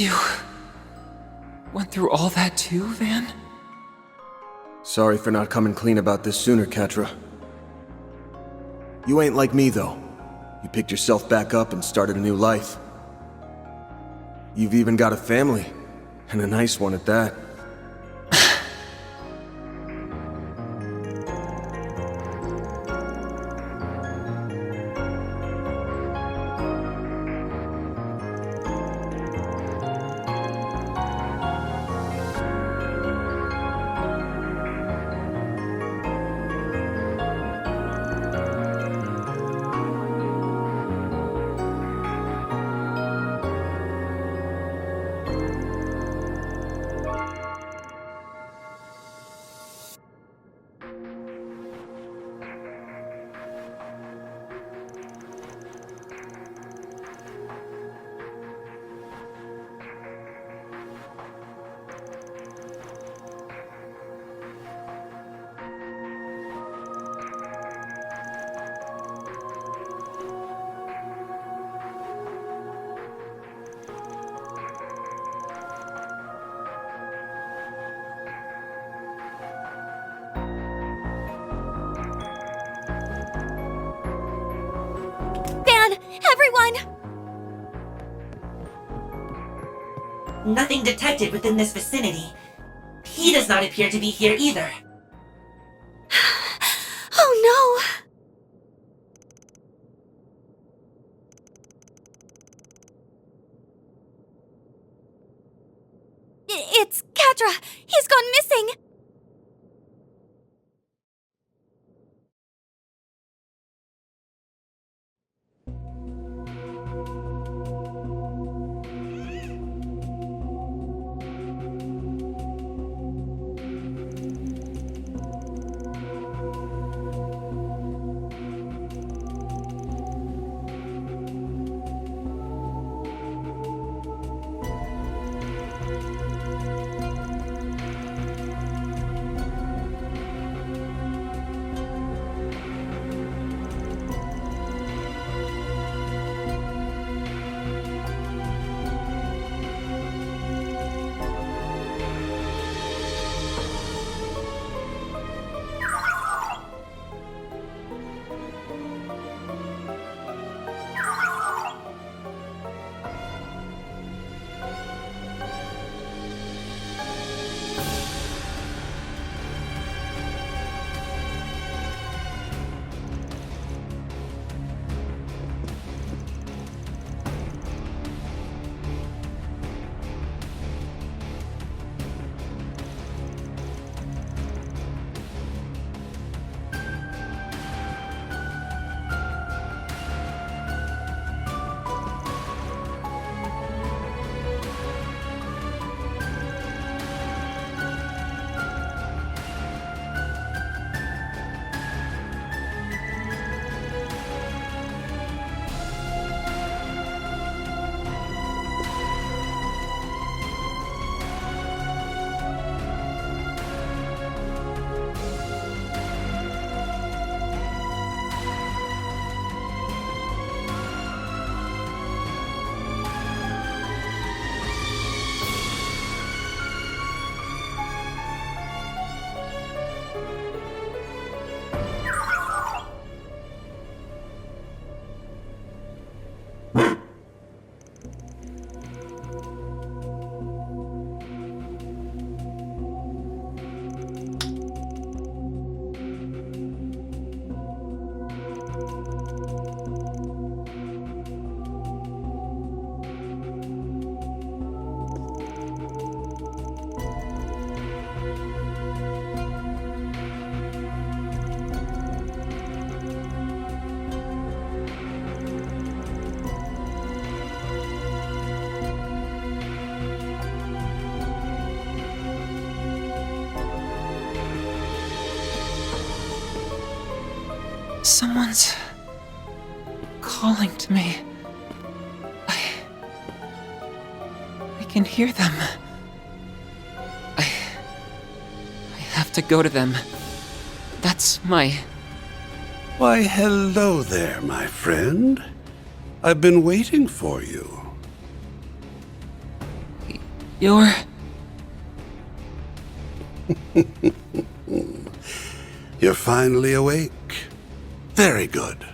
You went through all that too, Van? Sorry for not coming clean about this sooner, Quatre. You ain't like me, though. You picked yourself back up and started a new life. You've even got a family, and a nice one at that. Everyone! Nothing detected within this vicinity. He does not appear to be here either. Oh no! It's Quatre! He's gone missing! Someone's calling to me. I can hear them. I have to go to them. That's my... Why, hello there, my friend. I've been waiting for you. You're... You're finally awake. Very good.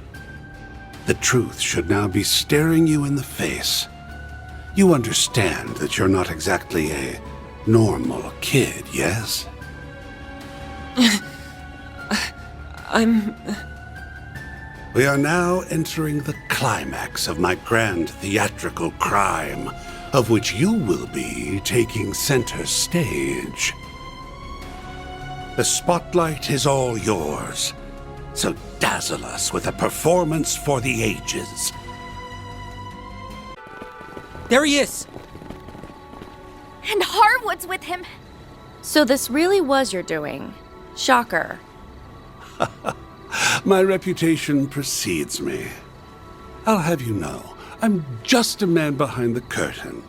The truth should now be staring you in the face. You understand that you're not exactly a normal kid, yes? I'm... We are now entering the climax of my grand theatrical crime, of which you will be taking center stage. The spotlight is all yours, so dazzle us with a performance for the ages. There he is! And Harwood's with him. So this really was your doing. Shocker. My reputation precedes me. I'll have you know, I'm just a man behind the curtain.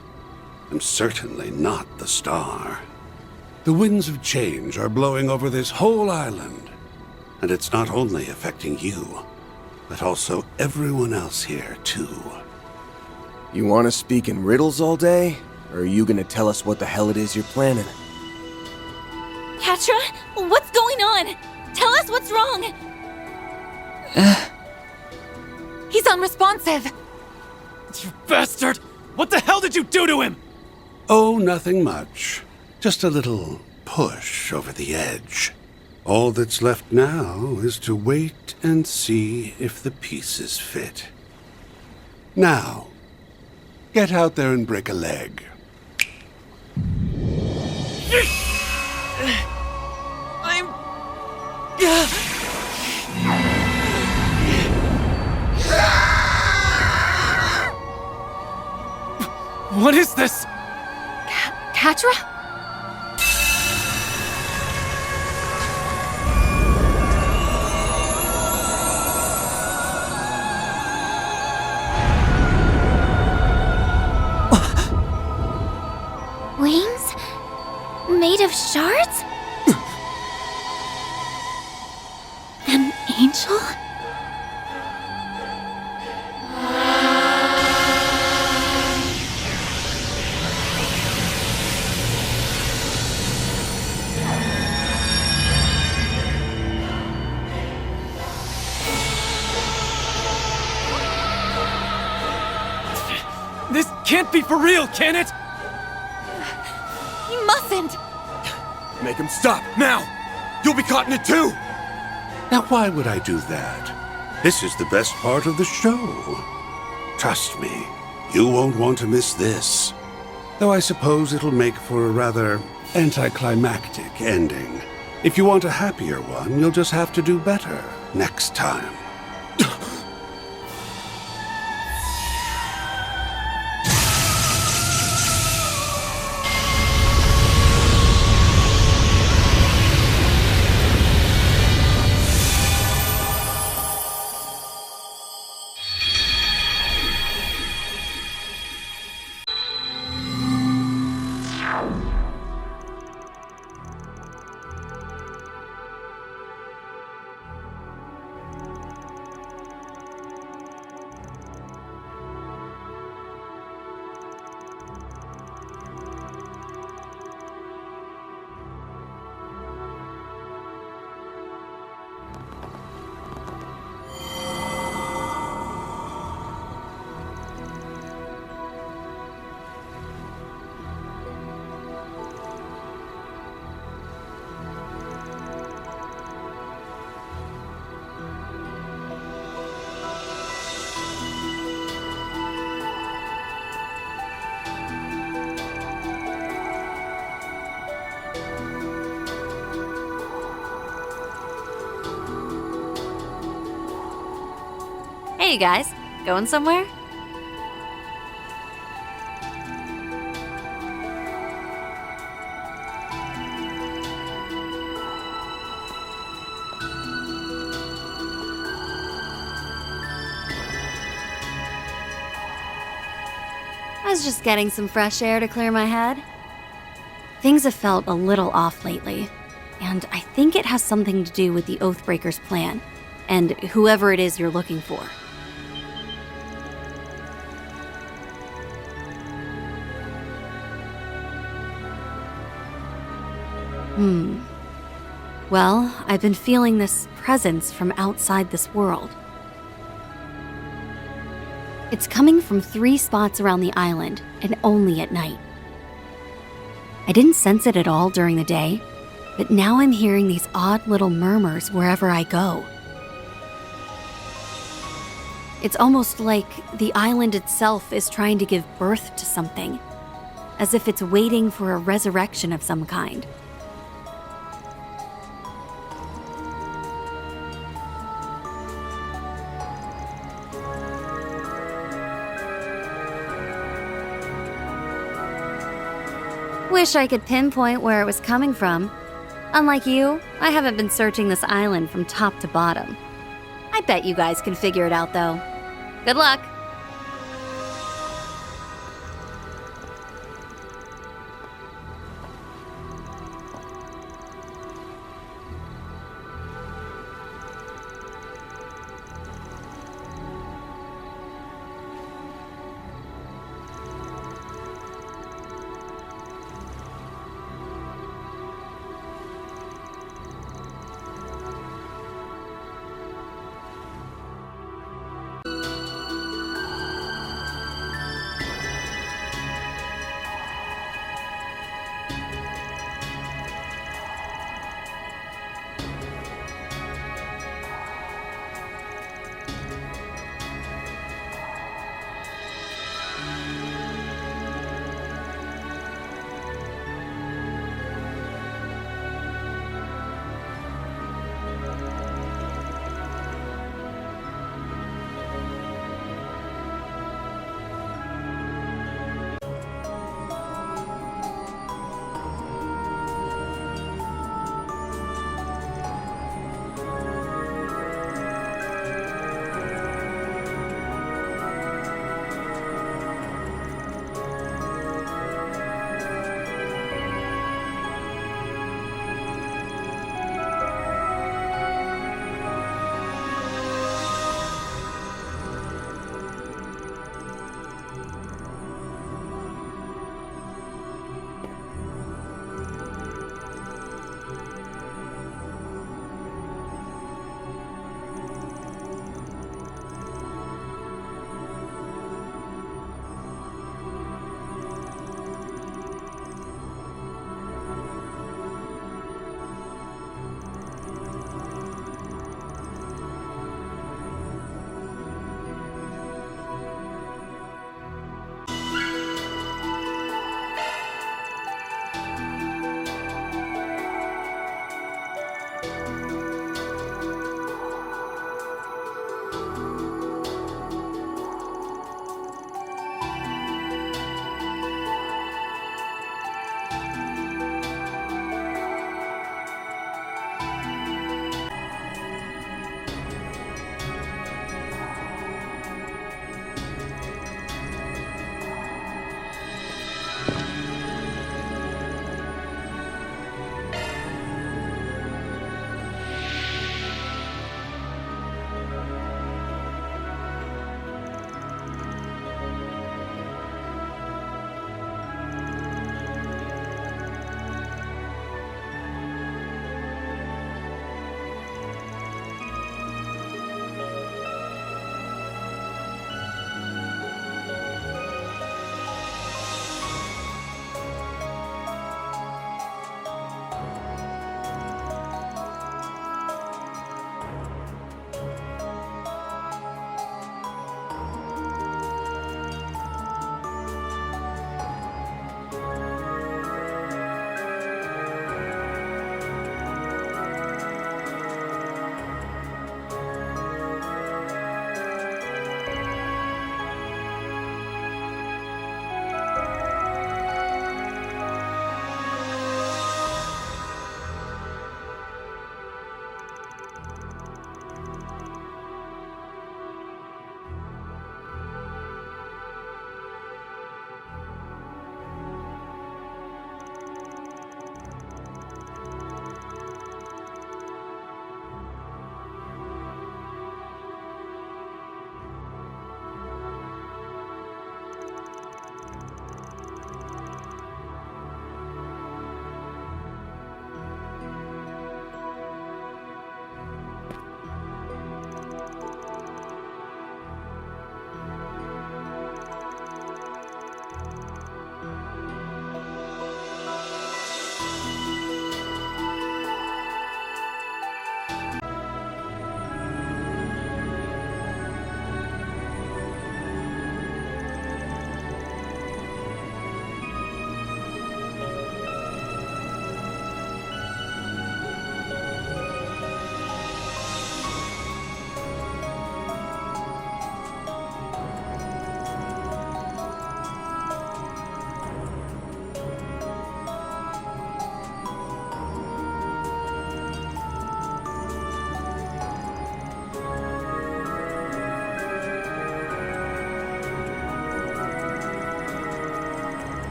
I'm certainly not the star. The winds of change are blowing over this whole island, and it's not only affecting you, but also everyone else here, too. You want to speak in riddles all day? Or are you gonna tell us what the hell it is you're planning? Quatre, what's going on? Tell us what's wrong. He's unresponsive. You bastard! What the hell did you do to him? Oh, nothing much. Just a little push over the edge. All that's left now is to wait and see if the pieces fit. Now, get out there and break a leg. I'm... What is this? Quatre? Wings? Made of shards? An angel? This can't be for real, can it? You mustn't! Make him stop, now! You'll be caught in it too! Now, why would I do that? This is the best part of the show. Trust me, you won't want to miss this. Though I suppose it'll make for a rather anticlimactic ending. If you want a happier one, you'll just have to do better next time. Hey, you guys. Going somewhere? I was just getting some fresh air to clear my head. Things have felt a little off lately, and I think it has something to do with the Oathbreaker's plan, and whoever it is you're looking for. Well, I've been feeling this presence from outside this world. It's coming from 3 spots around the island, and only at night. I didn't sense it at all during the day, but now I'm hearing these odd little murmurs wherever I go. It's almost like the island itself is trying to give birth to something, as if it's waiting for a resurrection of some kind. Wish I could pinpoint where it was coming from. Unlike you, I haven't been searching this island from top to bottom. I bet you guys can figure it out, though. Good luck!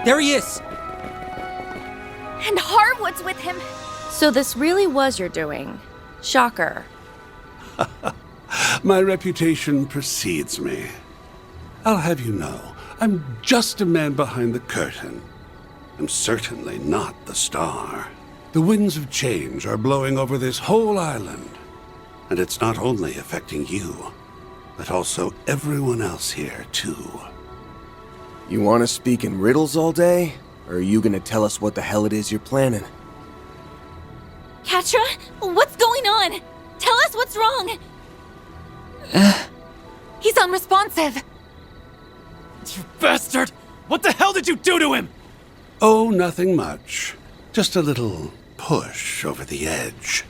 There he is! And Harwood's with him. So this really was your doing. Shocker. My reputation precedes me. I'll have you know, I'm just a man behind the curtain. I'm certainly not the star. The winds of change are blowing over this whole island. And it's not only affecting you, but also everyone else here, too. You want to speak in riddles all day? Or are you gonna tell us what the hell it is you're planning? Quatre, what's going on? Tell us what's wrong. He's unresponsive. You bastard! What the hell did you do to him? Oh, nothing much. Just a little push over the edge.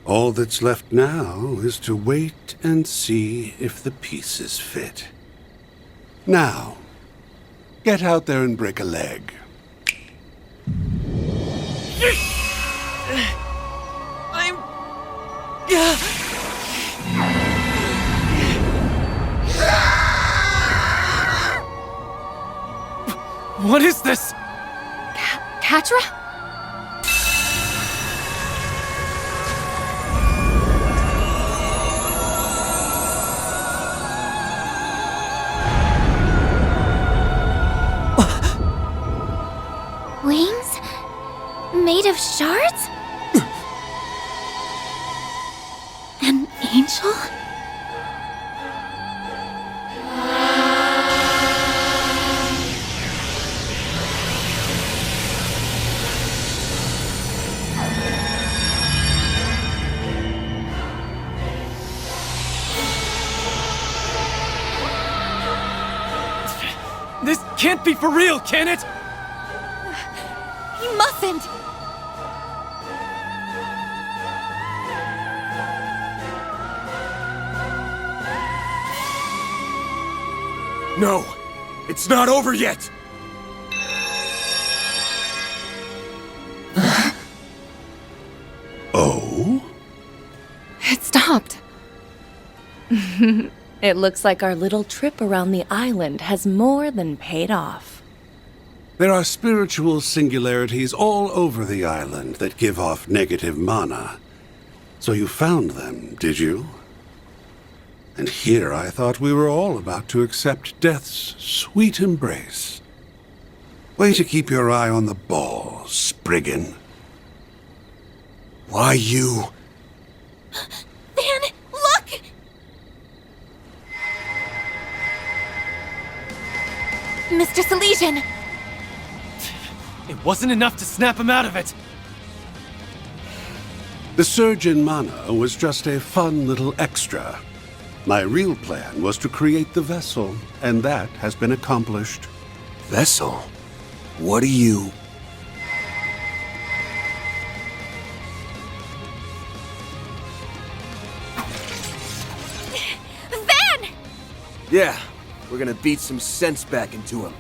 All that's left now is to wait and see if the pieces fit. Now, get out there and break a leg. I'm... What is this? Quatre? Wings? Made of shards? An angel? This can't be for real, can it? He mustn't! No! It's not over yet! Oh? It stopped. It looks like our little trip around the island has more than paid off. There are spiritual singularities all over the island that give off negative mana. So you found them, did you? And here I thought we were all about to accept death's sweet embrace. Way to keep your eye on the ball, Spriggan. Why you? Van, look! Mr. Salesian! It wasn't enough to snap him out of it. The surge in mana was just a fun little extra. My real plan was to create the vessel, and that has been accomplished. Vessel? What are you? Van! Yeah, we're gonna beat some sense back into him.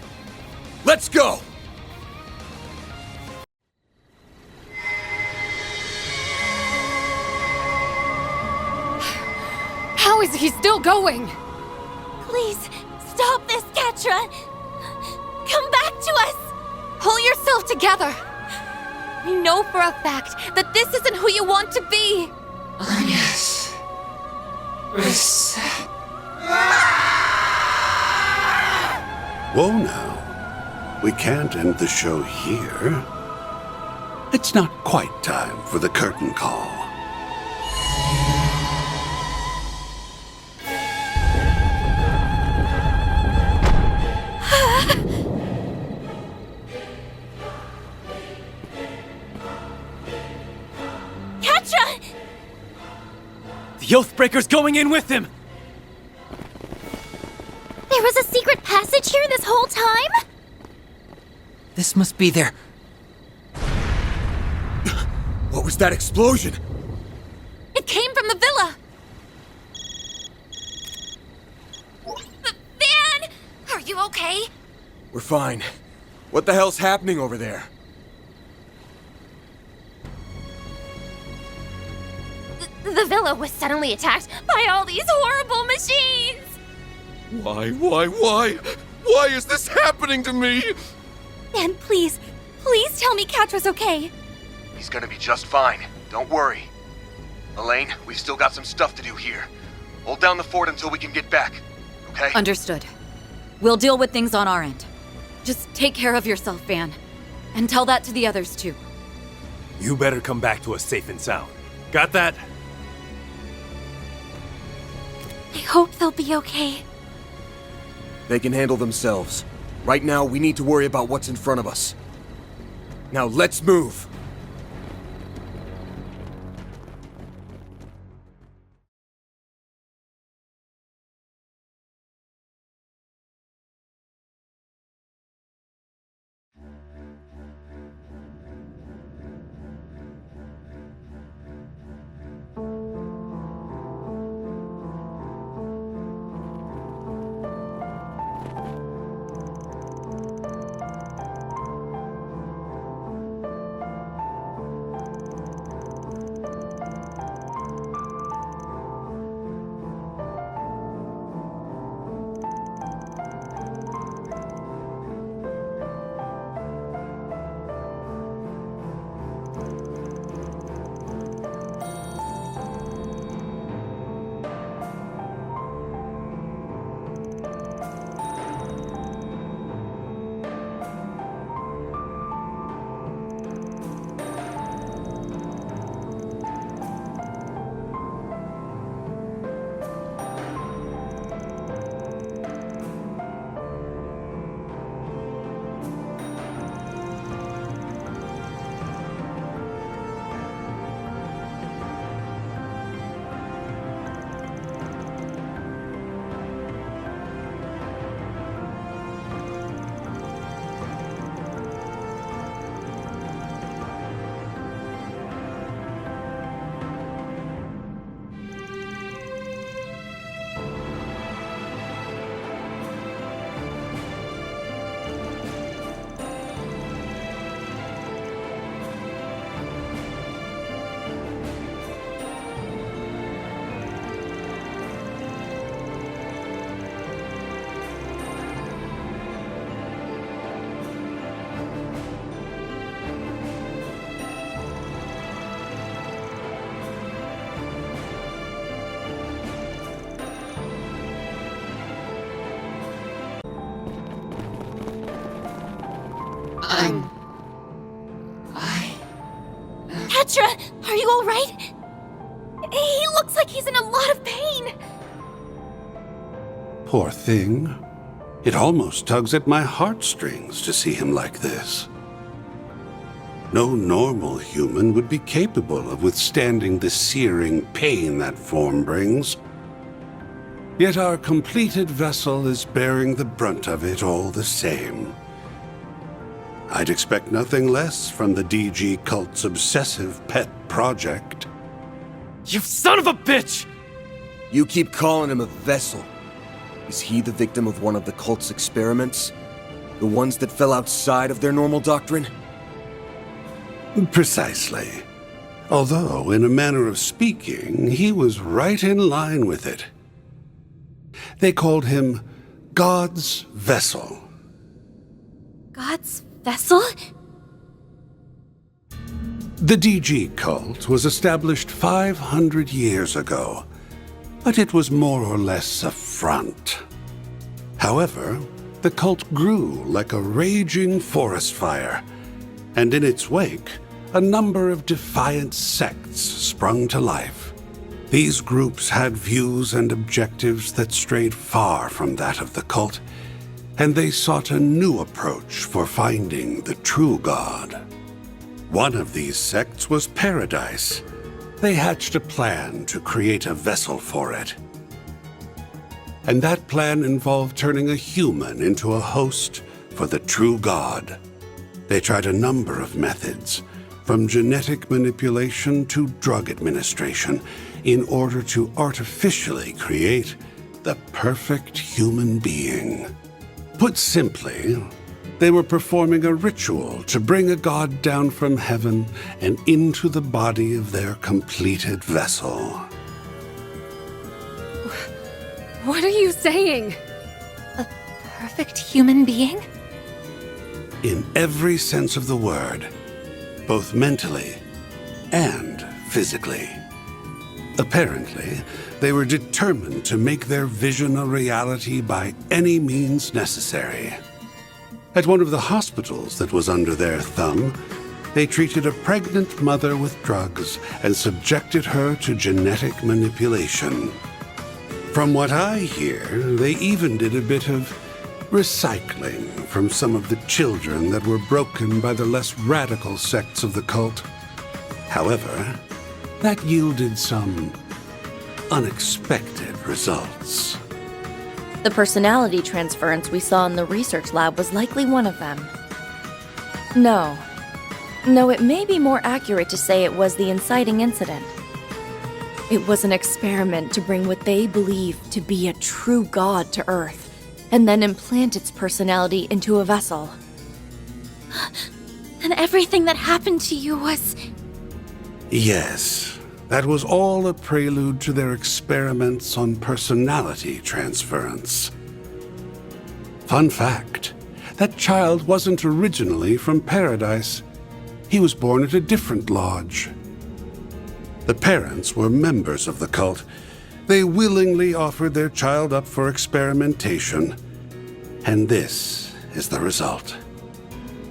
Let's go! How is he still going? Please, stop this, Quatre! Come back to us! Pull yourself together! I know for a fact that this isn't who you want to be! Yes. Whoa now. We can't end the show here. It's not quite time for the curtain call. Quatre! The Oathbreaker's going in with him! There was a secret passage here this whole time? This must be their... What was that explosion? It came from the villa! Van! Are you okay? We're fine. What the hell's happening over there? The villa was suddenly attacked by all these horrible machines! Why? Why is this happening to me? Van, please tell me Quatre's okay. He's gonna be just fine. Don't worry. Elaine, we've still got some stuff to do here. Hold down the fort until we can get back, okay? Understood. We'll deal with things on our end. Just take care of yourself, Van. And tell that to the others, too. You better come back to us safe and sound. Got that? I hope they'll be okay. They can handle themselves. Right now, we need to worry about what's in front of us. Now, let's move! Quatre, are you alright? He looks like he's in a lot of pain. Poor thing. It almost tugs at my heartstrings to see him like this. No normal human would be capable of withstanding the searing pain that form brings. Yet our completed vessel is bearing the brunt of it all the same. I'd expect nothing less from the DG cult's obsessive pet project. You son of a bitch! You keep calling him a vessel. Is he the victim of one of the cult's experiments? The ones that fell outside of their normal doctrine? Precisely. Although, in a manner of speaking, he was right in line with it. They called him God's vessel. God's vessel? The DG cult was established 500 years ago, but it was more or less a front. However, the cult grew like a raging forest fire, and in its wake, a number of defiant sects sprung to life. These groups had views and objectives that strayed far from that of the cult, and they sought a new approach for finding the true God. One of these sects was Paradise. They hatched a plan to create a vessel for it. And that plan involved turning a human into a host for the true God. They tried a number of methods, from genetic manipulation to drug administration, in order to artificially create the perfect human being. Put simply, they were performing a ritual to bring a god down from heaven and into the body of their completed vessel. What are you saying? A perfect human being? In every sense of the word, both mentally and physically. Apparently, they were determined to make their vision a reality by any means necessary. At one of the hospitals that was under their thumb, they treated a pregnant mother with drugs and subjected her to genetic manipulation. From what I hear, they even did a bit of recycling from some of the children that were broken by the less radical sects of the cult. However, that yielded some unexpected results. The personality transference we saw in the research lab was likely one of them. No, it may be more accurate to say it was the inciting incident. It was an experiment to bring what they believed to be a true god to Earth, and then implant its personality into a vessel. And everything that happened to you was... Yes, that was all a prelude to their experiments on personality transference. Fun fact, that child wasn't originally from Paradise. He was born at a different lodge. The parents were members of the cult. They willingly offered their child up for experimentation, and this is the result.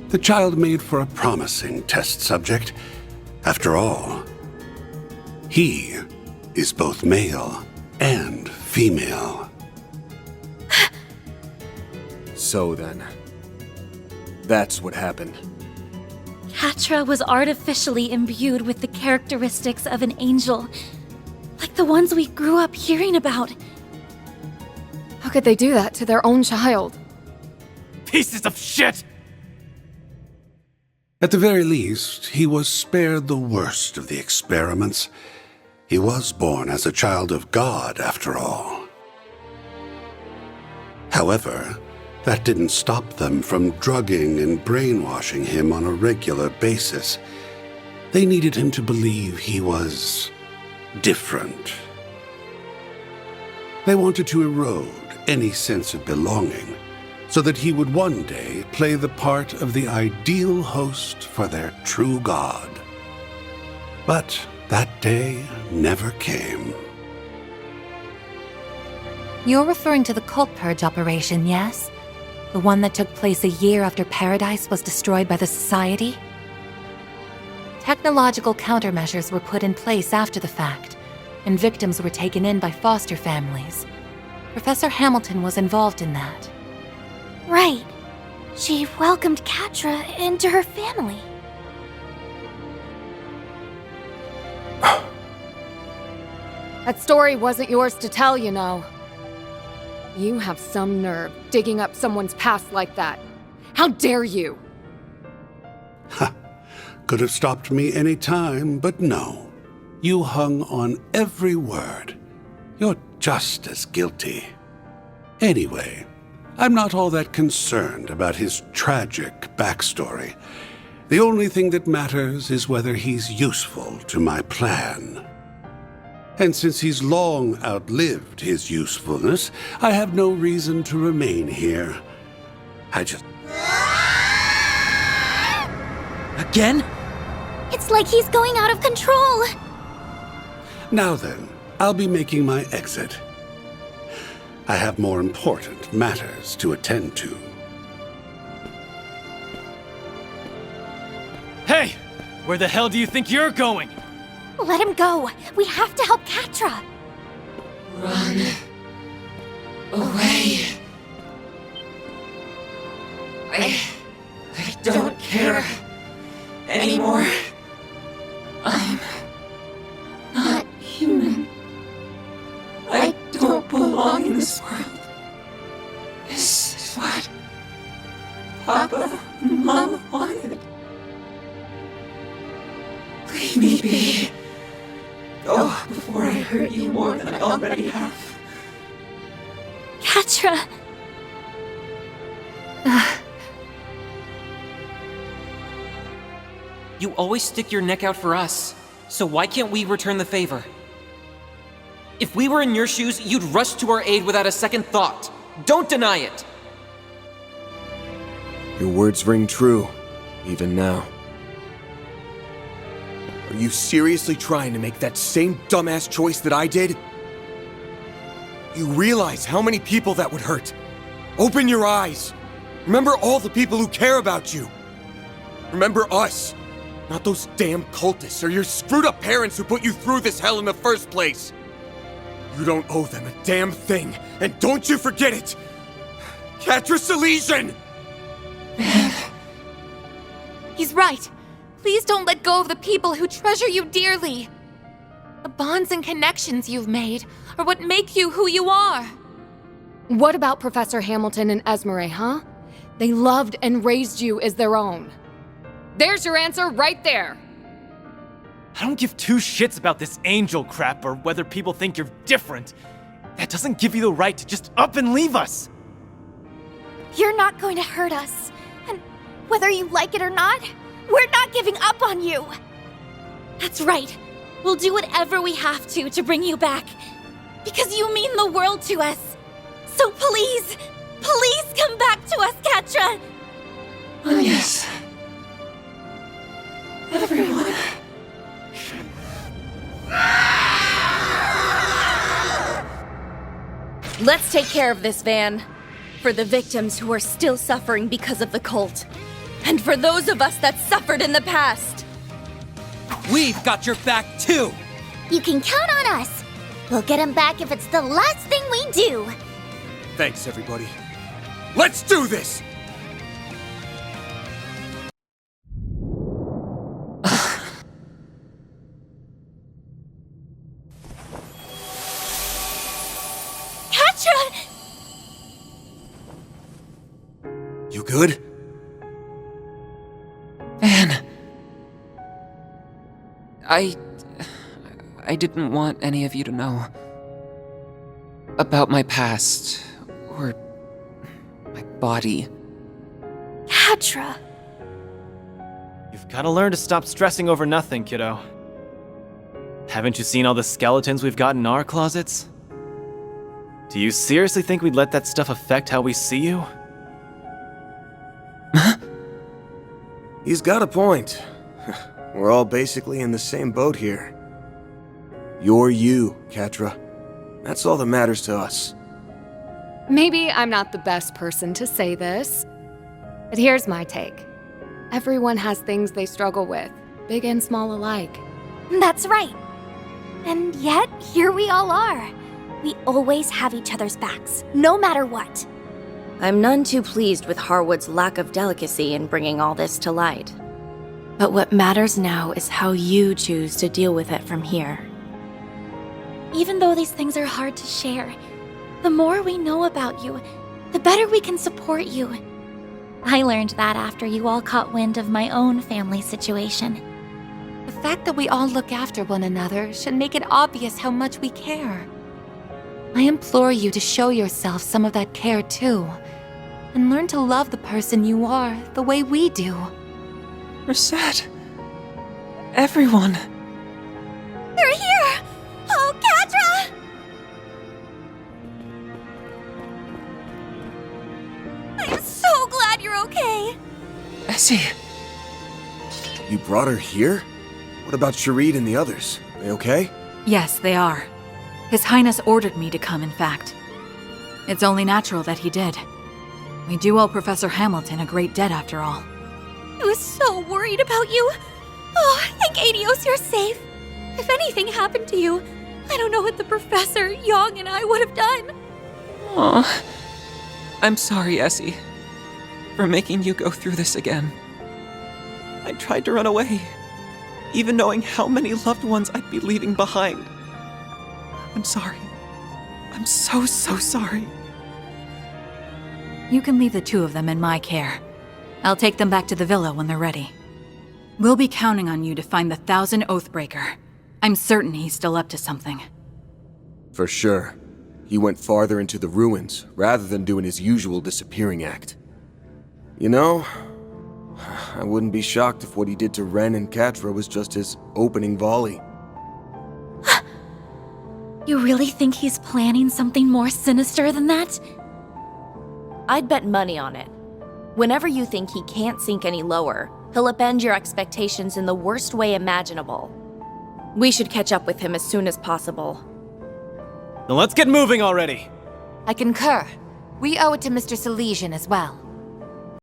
The child made for a promising test subject. After all, he is both male and female. So then, that's what happened. Quatre was artificially imbued with the characteristics of an angel, like the ones we grew up hearing about. How could they do that to their own child? Pieces of shit! At the very least, he was spared the worst of the experiments. He was born as a child of God, after all. However, that didn't stop them from drugging and brainwashing him on a regular basis. They needed him to believe he was different. They wanted to erode any sense of belonging, so that he would one day play the part of the ideal host for their true God. But that day never came. You're referring to the cult purge operation, yes? The one that took place a year after Paradise was destroyed by the Society? Technological countermeasures were put in place after the fact, and victims were taken in by foster families. Professor Hamilton was involved in that. Right. She welcomed Quatre into her family. That story wasn't yours to tell, you know. You have some nerve digging up someone's past like that. How dare you? Could have stopped me any time, but no. You hung on every word. You're just as guilty. Anyway, I'm not all that concerned about his tragic backstory. The only thing that matters is whether he's useful to my plan. And since he's long outlived his usefulness, I have no reason to remain here. Again? It's like he's going out of control. Now then, I'll be making my exit. I have more important matters to attend to. Hey! Where the hell do you think you're going? Let him go. We have to help Quatre. Run away. I don't care anymore. I'm not human. I don't belong in this world. This is what Papa and Mama wanted. Leave me be. Go before I hurt you more than I already have. Quatre. You always stick your neck out for us, so why can't we return the favor? If we were in your shoes, you'd rush to our aid without a second thought. Don't deny it! Your words ring true, even now. Are you seriously trying to make that same dumbass choice that I did? You realize how many people that would hurt. Open your eyes. Remember all the people who care about you. Remember us, not those damn cultists or your screwed up parents who put you through this hell in the first place. You don't owe them a damn thing, and don't you forget it! Quatre Silesian! He's right. Please don't let go of the people who treasure you dearly. The bonds and connections you've made are what make you who you are. What about Professor Hamilton and Esmeralda, huh? They loved and raised you as their own. There's your answer right there. I don't give two shits about this angel crap or whether people think you're different. That doesn't give you the right to just up and leave us. You're not going to hurt us. And whether you like it or not, we're not giving up on you. That's right. We'll do whatever we have to bring you back. Because you mean the world to us. So please, please come back to us, Quatre. Oh, yes. Everyone. Let's take care of this, Van. For the victims who are still suffering because of the cult. And for those of us that suffered in the past. We've got your back, too! You can count on us. We'll get him back if it's the last thing we do. Thanks, everybody. Let's do this! Quatre! You good? Van. I didn't want any of you to know about my past or my body. Quatre! You've gotta learn to stop stressing over nothing, kiddo. Haven't you seen all the skeletons we've got in our closets? Do you seriously think we'd let that stuff affect how we see you? He's got a point. We're all basically in the same boat here. You're you, Quatre. That's all that matters to us. Maybe I'm not the best person to say this, but here's my take. Everyone has things they struggle with, big and small alike. That's right. And yet, here we all are. We always have each other's backs, no matter what. I'm none too pleased with Harwood's lack of delicacy in bringing all this to light. But what matters now is how you choose to deal with it from here. Even though these things are hard to share, the more we know about you, the better we can support you. I learned that after you all caught wind of my own family situation. The fact that we all look after one another should make it obvious how much we care. I implore you to show yourself some of that care too, and learn to love the person you are the way we do. Reset. Everyone. They're here! Oh, Quatre! I'm so glad you're okay. Essie. You brought her here? What about Sharid and the others? They okay? Yes, they are. His Highness ordered me to come, in fact. It's only natural that he did. We do owe Professor Hamilton a great debt after all. I was so worried about you. Oh, thank Adios you're safe. If anything happened to you, I don't know what the Professor, Young, and I would have done. Aw. I'm sorry, Essie, for making you go through this again. I tried to run away, even knowing how many loved ones I'd be leaving behind. I'm sorry. I'm so sorry. You can leave the two of them in my care. I'll take them back to the villa when they're ready. We'll be counting on you to find the 1,000 Oathbreaker. I'm certain he's still up to something. For sure. He went farther into the ruins, rather than doing his usual disappearing act. You know, I wouldn't be shocked if what he did to Ren and Quatre was just his opening volley. You really think he's planning something more sinister than that? I'd bet money on it. Whenever you think he can't sink any lower, he'll upend your expectations in the worst way imaginable. We should catch up with him as soon as possible. Now let's get moving already! I concur. We owe it to Mr. Salesian as well.